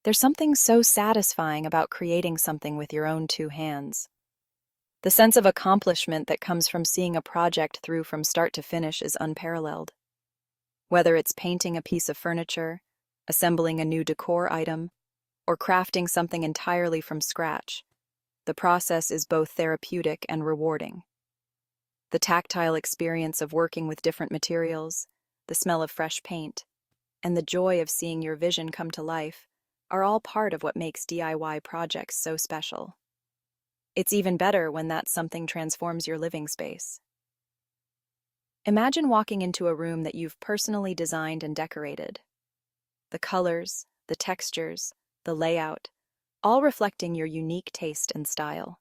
There's something so satisfying about creating something with your own two hands. The sense of accomplishment that comes from seeing a project through from start to finish is unparalleled. Whether it's painting a piece of furniture, assembling a new decor item, or crafting something entirely from scratch, the process is both therapeutic and rewarding. The tactile experience of working with different materials, the smell of fresh paint, and the joy of seeing your vision come to life are all part of what makes DIY projects so special. It's even better when that something transforms your living space. Imagine walking into a room that you've personally designed and decorated. The colors, the textures, the layout, all reflecting your unique taste and style.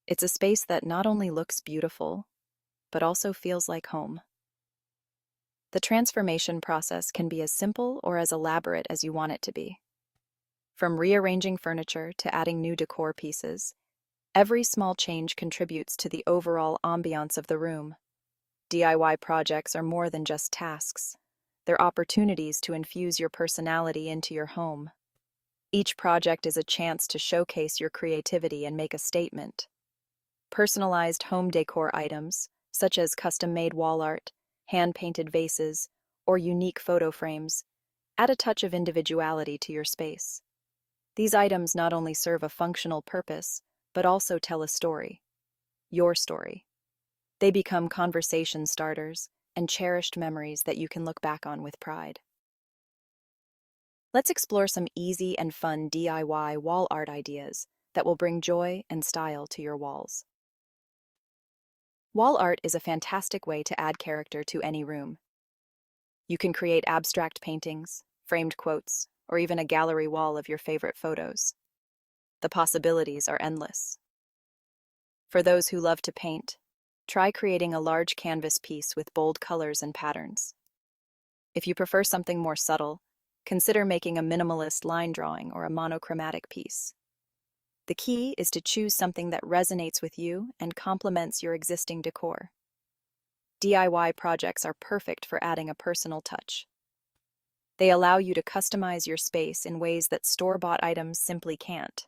It's a space that not only looks beautiful, but also feels like home. The transformation process can be as simple or as elaborate as you want it to be. From rearranging furniture to adding new decor pieces, every small change contributes to the overall ambiance of the room. DIY projects are more than just tasks. They're opportunities to infuse your personality into your home. Each project is a chance to showcase your creativity and make a statement. Personalized home decor items, such as custom-made wall art, hand-painted vases, or unique photo frames, add a touch of individuality to your space. These items not only serve a functional purpose, but also tell a story. Your story. They become conversation starters and cherished memories that you can look back on with pride. Let's explore some easy and fun DIY wall art ideas that will bring joy and style to your walls. Wall art is a fantastic way to add character to any room. You can create abstract paintings, framed quotes, or even a gallery wall of your favorite photos. The possibilities are endless. For those who love to paint, try creating a large canvas piece with bold colors and patterns. If you prefer something more subtle, consider making a minimalist line drawing or a monochromatic piece. The key is to choose something that resonates with you and complements your existing decor. DIY projects are perfect for adding a personal touch. They allow you to customize your space in ways that store-bought items simply can't.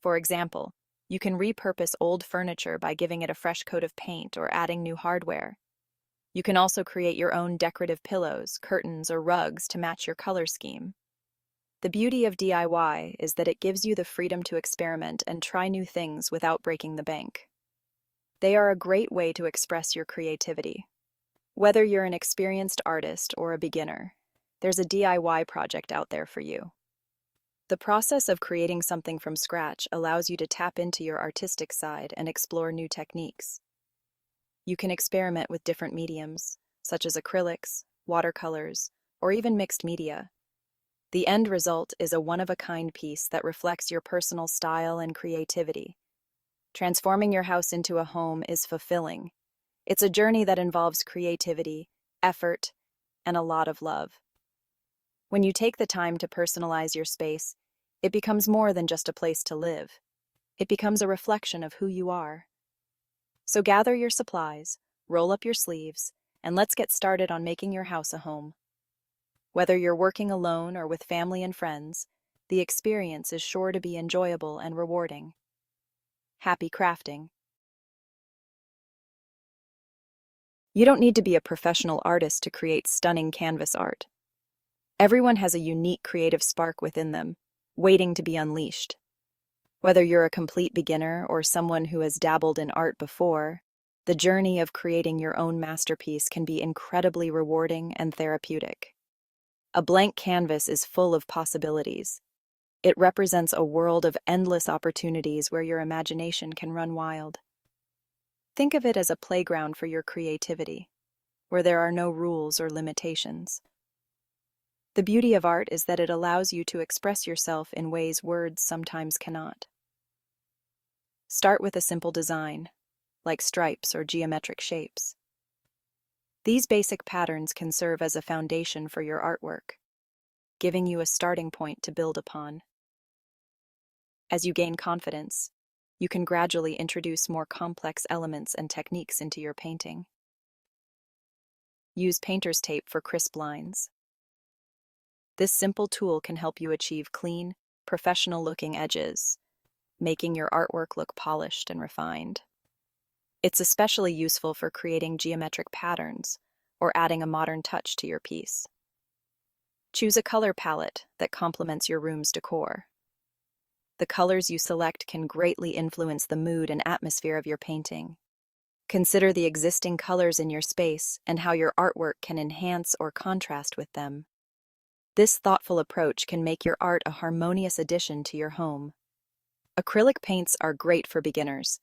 For example, you can repurpose old furniture by giving it a fresh coat of paint or adding new hardware. You can also create your own decorative pillows, curtains, or rugs to match your color scheme. The beauty of DIY is that it gives you the freedom to experiment and try new things without breaking the bank. They are a great way to express your creativity. Whether you're an experienced artist or a beginner, there's a DIY project out there for you. The process of creating something from scratch allows you to tap into your artistic side and explore new techniques. You can experiment with different mediums, such as acrylics, watercolors, or even mixed media. The end result is a one-of-a-kind piece that reflects your personal style and creativity. Transforming your house into a home is fulfilling. It's a journey that involves creativity, effort, and a lot of love. When you take the time to personalize your space, it becomes more than just a place to live. It becomes a reflection of who you are. So gather your supplies, roll up your sleeves, and let's get started on making your house a home. Whether you're working alone or with family and friends, the experience is sure to be enjoyable and rewarding. Happy crafting. You don't need to be a professional artist to create stunning canvas art. Everyone has a unique creative spark within them, waiting to be unleashed. Whether you're a complete beginner or someone who has dabbled in art before, the journey of creating your own masterpiece can be incredibly rewarding and therapeutic. A blank canvas is full of possibilities. It represents a world of endless opportunities where your imagination can run wild. Think of it as a playground for your creativity, where there are no rules or limitations. The beauty of art is that it allows you to express yourself in ways words sometimes cannot. Start with a simple design, like stripes or geometric shapes. These basic patterns can serve as a foundation for your artwork, giving you a starting point to build upon. As you gain confidence, you can gradually introduce more complex elements and techniques into your painting. Use painter's tape for crisp lines. This simple tool can help you achieve clean, professional-looking edges, making your artwork look polished and refined. It's especially useful for creating geometric patterns or adding a modern touch to your piece. Choose a color palette that complements your room's decor. The colors you select can greatly influence the mood and atmosphere of your painting. Consider the existing colors in your space and how your artwork can enhance or contrast with them. This thoughtful approach can make your art a harmonious addition to your home. Acrylic paints are great for beginners.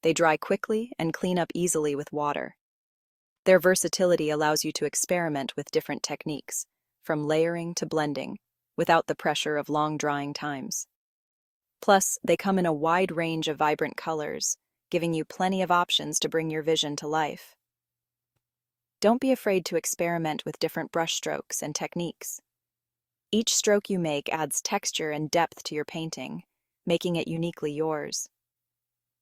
They dry quickly and clean up easily with water. Their versatility allows you to experiment with different techniques, from layering to blending, without the pressure of long drying times. Plus, they come in a wide range of vibrant colors, giving you plenty of options to bring your vision to life. Don't be afraid to experiment with different brush strokes and techniques. Each stroke you make adds texture and depth to your painting, making it uniquely yours.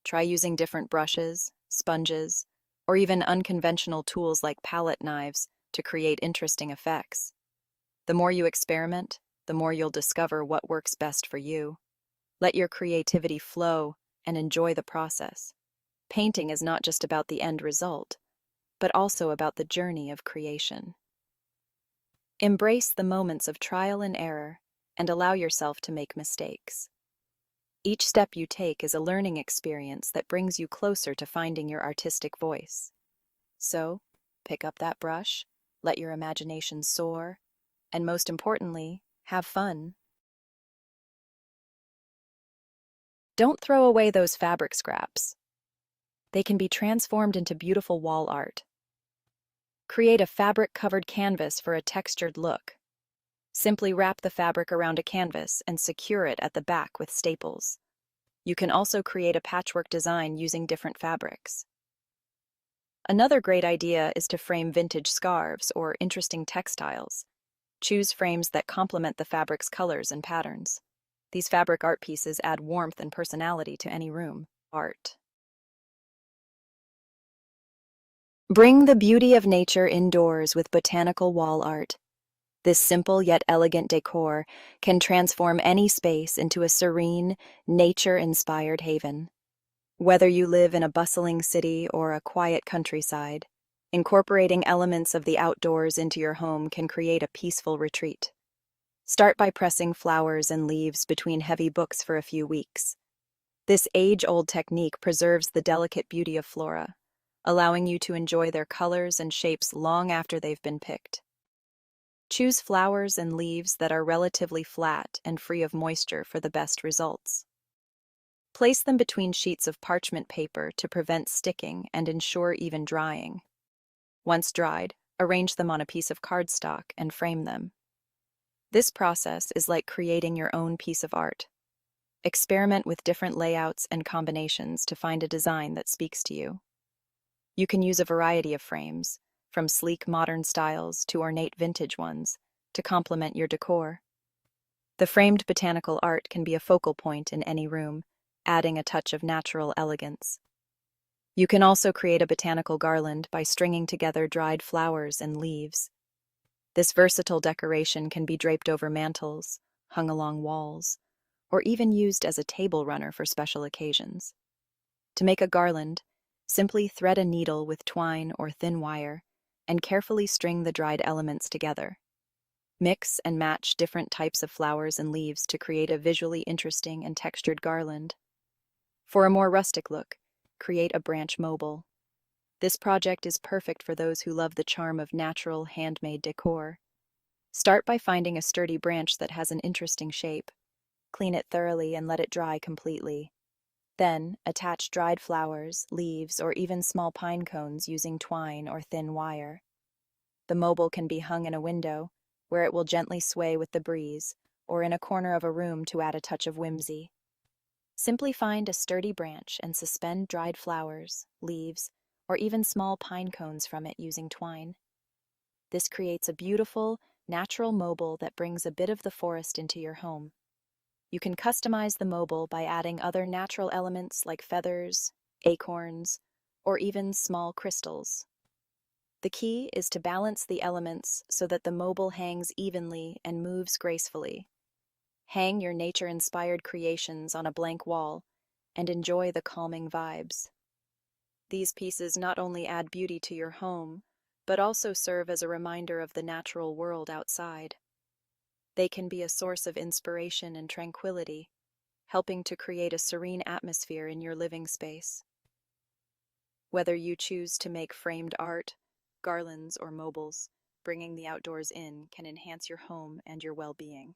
Try using different brushes, sponges, or even unconventional tools like palette knives to create interesting effects. The more you experiment, the more you'll discover what works best for you. Let your creativity flow and enjoy the process. Painting is not just about the end result, but also about the journey of creation. Embrace the moments of trial and error and allow yourself to make mistakes. Each step you take is a learning experience that brings you closer to finding your artistic voice. So, pick up that brush, let your imagination soar, and most importantly, have fun. Don't throw away those fabric scraps. They can be transformed into beautiful wall art. Create a fabric-covered canvas for a textured look. Simply wrap the fabric around a canvas and secure it at the back with staples. You can also create a patchwork design using different fabrics. Another great idea is to frame vintage scarves or interesting textiles. Choose frames that complement the fabric's colors and patterns. These fabric art pieces add warmth and personality to any room. Art. Bring the beauty of nature indoors with botanical wall art. This simple yet elegant decor can transform any space into a serene, nature-inspired haven. Whether you live in a bustling city or a quiet countryside, incorporating elements of the outdoors into your home can create a peaceful retreat. Start by pressing flowers and leaves between heavy books for a few weeks. This age-old technique preserves the delicate beauty of flora, allowing you to enjoy their colors and shapes long after they've been picked. Choose flowers and leaves that are relatively flat and free of moisture for the best results. Place them between sheets of parchment paper to prevent sticking and ensure even drying. Once dried, arrange them on a piece of cardstock and frame them. This process is like creating your own piece of art. Experiment with different layouts and combinations to find a design that speaks to you. You can use a variety of frames, from sleek modern styles to ornate vintage ones, to complement your decor. The framed botanical art can be a focal point in any room, adding a touch of natural elegance. You can also create a botanical garland by stringing together dried flowers and leaves. This versatile decoration can be draped over mantels, hung along walls, or even used as a table runner for special occasions. To make a garland, simply thread a needle with twine or thin wire and carefully string the dried elements together. Mix and match different types of flowers and leaves to create a visually interesting and textured garland. For a more rustic look, create a branch mobile. This project is perfect for those who love the charm of natural, handmade decor. Start by finding a sturdy branch that has an interesting shape. Clean it thoroughly and let it dry completely. Then, attach dried flowers, leaves, or even small pine cones using twine or thin wire. The mobile can be hung in a window, where it will gently sway with the breeze, or in a corner of a room to add a touch of whimsy. Simply find a sturdy branch and suspend dried flowers, leaves, or even small pine cones from it using twine. This creates a beautiful, natural mobile that brings a bit of the forest into your home. You can customize the mobile by adding other natural elements like feathers, acorns, or even small crystals. The key is to balance the elements so that the mobile hangs evenly and moves gracefully. Hang your nature-inspired creations on a blank wall and enjoy the calming vibes. These pieces not only add beauty to your home, but also serve as a reminder of the natural world outside. They can be a source of inspiration and tranquility, helping to create a serene atmosphere in your living space. Whether you choose to make framed art, garlands, or mobiles, bringing the outdoors in can enhance your home and your well-being.